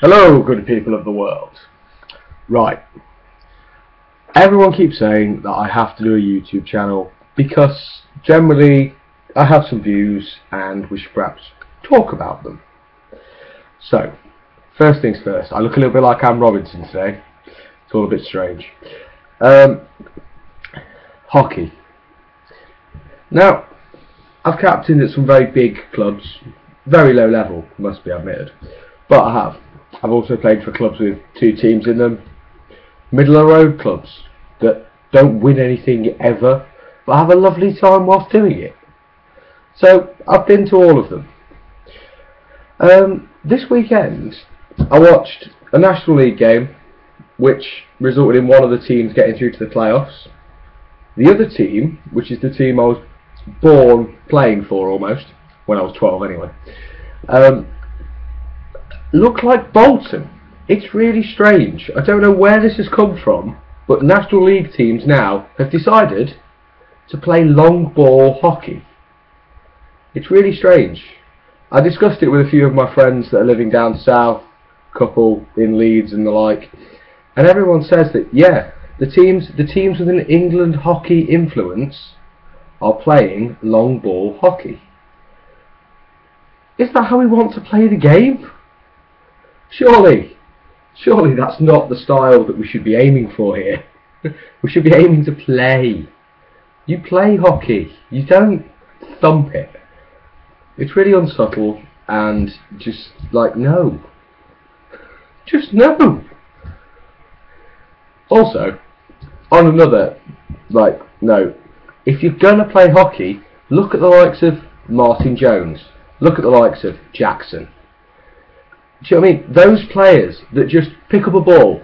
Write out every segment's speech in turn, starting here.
Hello, good people of the world. Right. Everyone keeps saying that I have to do a YouTube channel because generally I have some views and we should perhaps talk about them. So, first things first, I look a little bit like Anne Robinson today. It's all a bit strange. Hockey. Now, I've captained at some very big clubs, very low level, must be admitted, but I have. I've also played for clubs with 2 teams in them, middle of the road clubs that don't win anything ever, but have a lovely time whilst doing it. So I've been to all of them. This weekend I watched a National League game which resulted in one of the teams getting through to the playoffs. The other team, which is the team I was born playing for almost, when I was 12 anyway, look like Bolton. It's really strange. I don't know where this has come from, but National League teams now have decided to play long ball hockey. It's really strange. I discussed it with a few of my friends that are living down south, couple in Leeds and the like, and everyone says that yeah, the teams with an England hockey influence are playing long ball hockey. Is that how we want to play the game? Surely that's not the style that we should be aiming for here. We should be aiming to play. You play hockey, you don't thump it. It's really unsubtle and just like, no. Just no. Also, on another note, if you're gonna play hockey, look at the likes of Martin Jones, look at the likes of Jackson. Do you know what I mean? Those players that just pick up a ball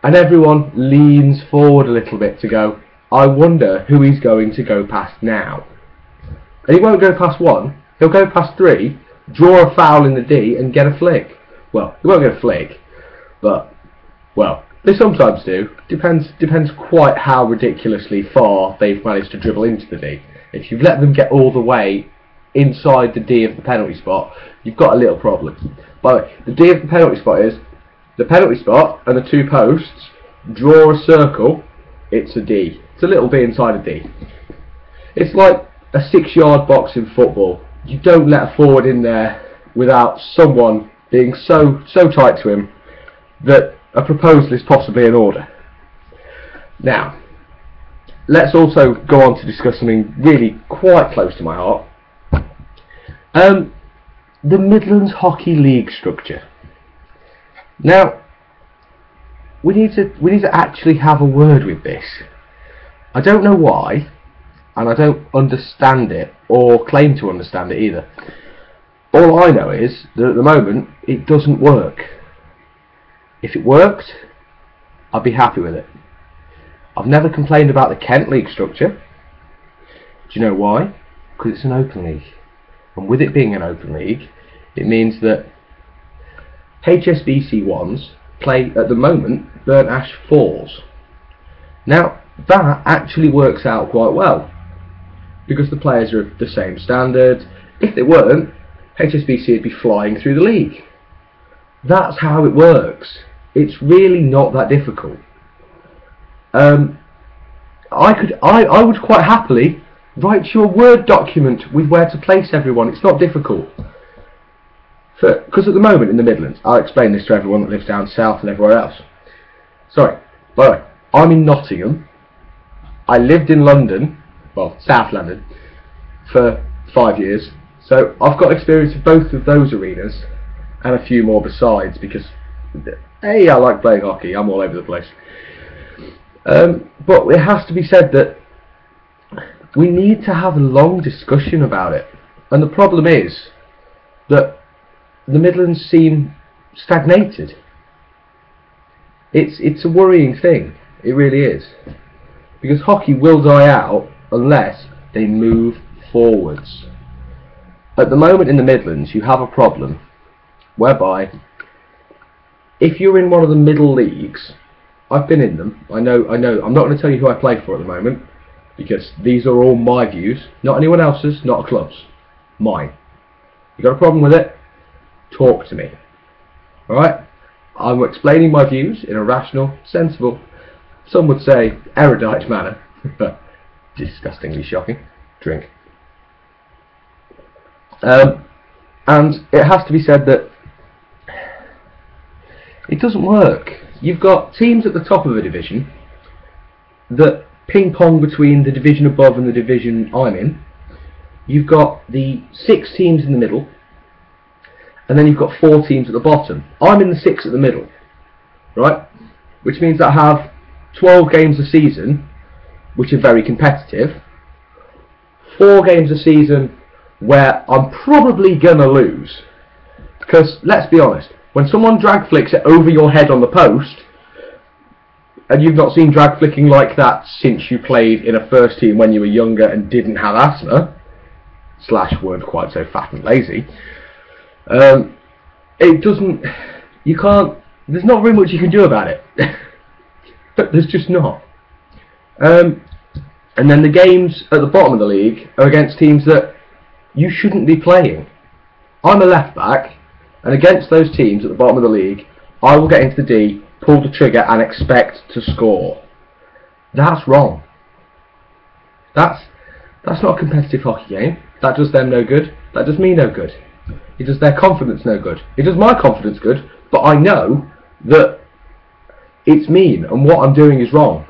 and everyone leans forward a little bit to go, I wonder who he's going to go past now. And he won't go past 1, he'll go past 3, draw a foul in the D and get a flick. Well, he won't get a flick, but, well, they sometimes do. Depends quite how ridiculously far they've managed to dribble into the D. If you've let them get all the way inside the D of the penalty spot, you've got a little problem. By the way, the D of the penalty spot is the penalty spot and the 2 posts, draw a circle, it's a D. It's a little bit inside a D. It's like a 6-yard box in football. You don't let a forward in there without someone being so tight to him that a proposal is possibly in order. Now, let's also go on to discuss something really quite close to my heart. The Midlands Hockey League structure. Now, we need to actually have a word with this. I don't know why, and I don't understand it or claim to understand it either. All I know is that at the moment it doesn't work. If it worked, I'd be happy with it. I've never complained about the Kent League structure. Do you know why? Because it's an open league. And with it being an open league, it means that HSBC 1s play, at the moment, Burnt Ash 4s. Now, that actually works out quite well, because the players are of the same standard. If they weren't, HSBC would be flying through the league. That's how it works. It's really not that difficult. I would quite happily write you a Word document with where to place everyone. It's not difficult. Because at the moment in the Midlands, I'll explain this to everyone that lives down south and everywhere else. Sorry, by the way, I'm in Nottingham. I lived in London, well, South London, for 5 years. So I've got experience of both of those arenas and a few more besides, because, hey, I like playing hockey. I'm all over the place. But it has to be said that we need to have a long discussion about it. And the problem is that the Midlands seem stagnated. It's a worrying thing. It really is. Because hockey will die out unless they move forwards. At the moment in the Midlands, you have a problem whereby if you're in one of the middle leagues, I've been in them, I know, I'm not going to tell you who I play for at the moment, because these are all my views, not anyone else's, not a club's, mine. You got a problem with it? Talk to me. Alright? I'm explaining my views in a rational, sensible, some would say erudite manner. Disgustingly shocking. Drink. And it has to be said that it doesn't work. You've got teams at the top of a division that ping pong between the division above and the division I'm in. You've got the 6 teams in the middle, and then you've got 4 teams at the bottom. I'm in the 6 at the middle, right? Which means that I have 12 games a season, which are very competitive. 4 games a season where I'm probably gonna lose. Because, let's be honest, when someone drag flicks it over your head on the post, and you've not seen drag flicking like that since you played in a first team when you were younger and didn't have asthma, / weren't quite so fat and lazy, it doesn't, you can't, there's not very much you can do about it. There's just not. And then the games at the bottom of the league are against teams that you shouldn't be playing. I'm a left back, and against those teams at the bottom of the league, I will get into the D, pull the trigger and expect to score. That's wrong. That's not a competitive hockey game. That does them no good. That does me no good. It does their confidence no good. It does my confidence good, but I know that it's mean and what I'm doing is wrong.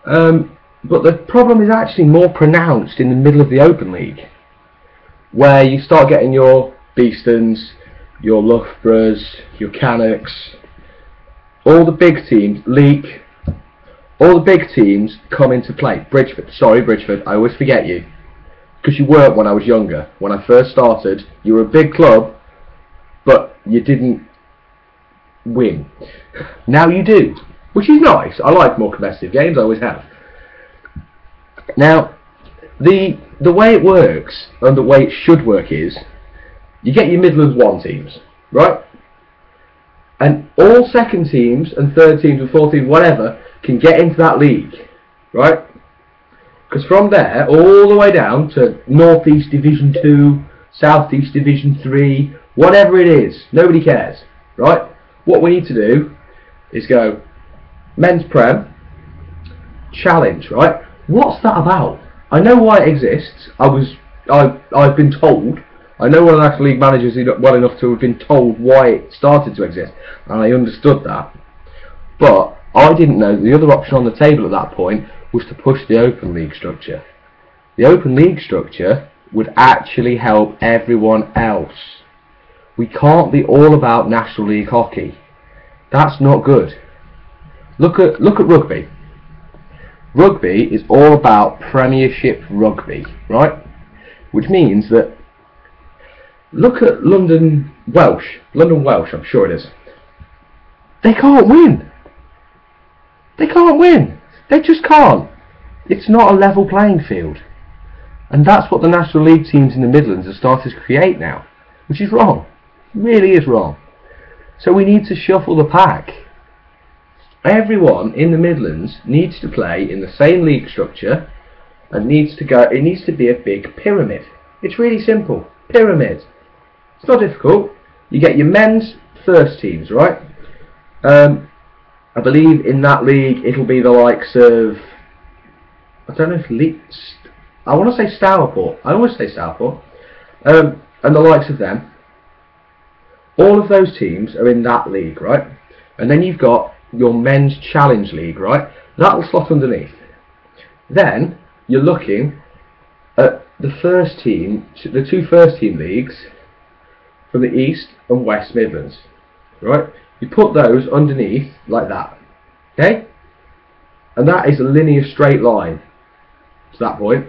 But the problem is actually more pronounced in the middle of the Open League, where you start getting your Beestons, your Loughboroughs, your Canucks, all the big teams, Leek, all the big teams come into play. Bridgeford, sorry Bridgeford, I always forget you, because you weren't when I was younger. When I first started, you were a big club, but you didn't win. Now you do, which is nice. I like more competitive games, I always have. Now, the way it works, and the way it should work is, you get your Midlands 1 teams, right? And all second teams, and third teams, and fourth teams, whatever, can get into that league, right? Because from there, all the way down to North East Division 2, South East Division 3, whatever it is, nobody cares, right? What we need to do is go, Men's Prem, Challenge, right? What's that about? I know why it exists. I've been told. I know one of the National League managers well enough to have been told why it started to exist, and I understood that. But I didn't know that the other option on the table at that point was to push the Open League structure. The Open League structure would actually help everyone else. We can't be all about National League hockey. That's not good. Look at rugby. Rugby is all about Premiership rugby, right? Which means that, look at London Welsh, I'm sure it is. They can't win. They can't win. They just can't. It's not a level playing field. And that's what the National League teams in the Midlands are starting to create now, which is wrong. It really is wrong. So we need to shuffle the pack. Everyone in the Midlands needs to play in the same league structure, and it needs to be a big pyramid. It's really simple. Pyramid. It's not difficult. You get your men's first teams, right? I believe in that league it'll be the likes of, I don't know if I want to say Stourport. I always say Stourport. And the likes of them. All of those teams are in that league, right? And then you've got your men's challenge league, right? That'll slot underneath. Then you're looking at the first team, the 2 first team leagues from the East and West Midlands, right? You put those underneath like that, okay? And that is a linear straight line to that point,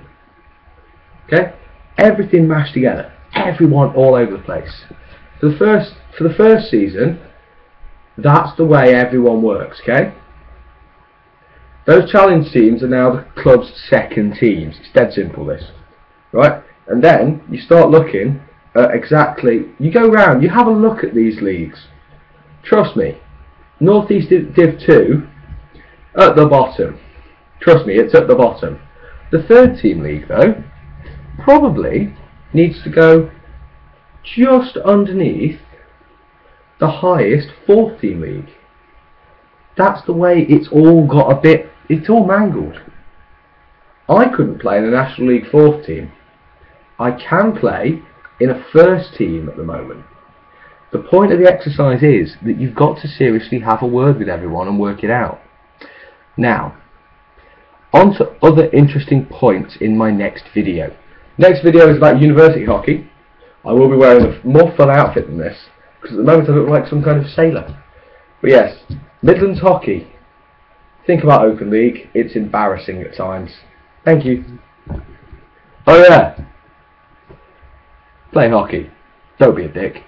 okay? Everything mashed together, everyone all over the place. For the first season, that's the way everyone works, okay? Those challenge teams are now the club's second teams. It's dead simple, this, right? And then you start looking at exactly, you go round, you have a look at these leagues. Trust me, North East Div 2, at the bottom. Trust me, it's at the bottom. The third team league, though, probably needs to go just underneath the highest 4th team league. That's the way it's all got a bit, it's all mangled. I couldn't play in a National League 4th team. I can play in a 1st team at the moment. The point of the exercise is that you've got to seriously have a word with everyone and work it out. Now, on to other interesting points in my next video. Next video is about university hockey. I will be wearing a more fun outfit than this, because at the moment I look like some kind of sailor. But yes, Midlands hockey. Think about Open League. It's embarrassing at times. Thank you. Oh yeah. Play hockey. Don't be a dick.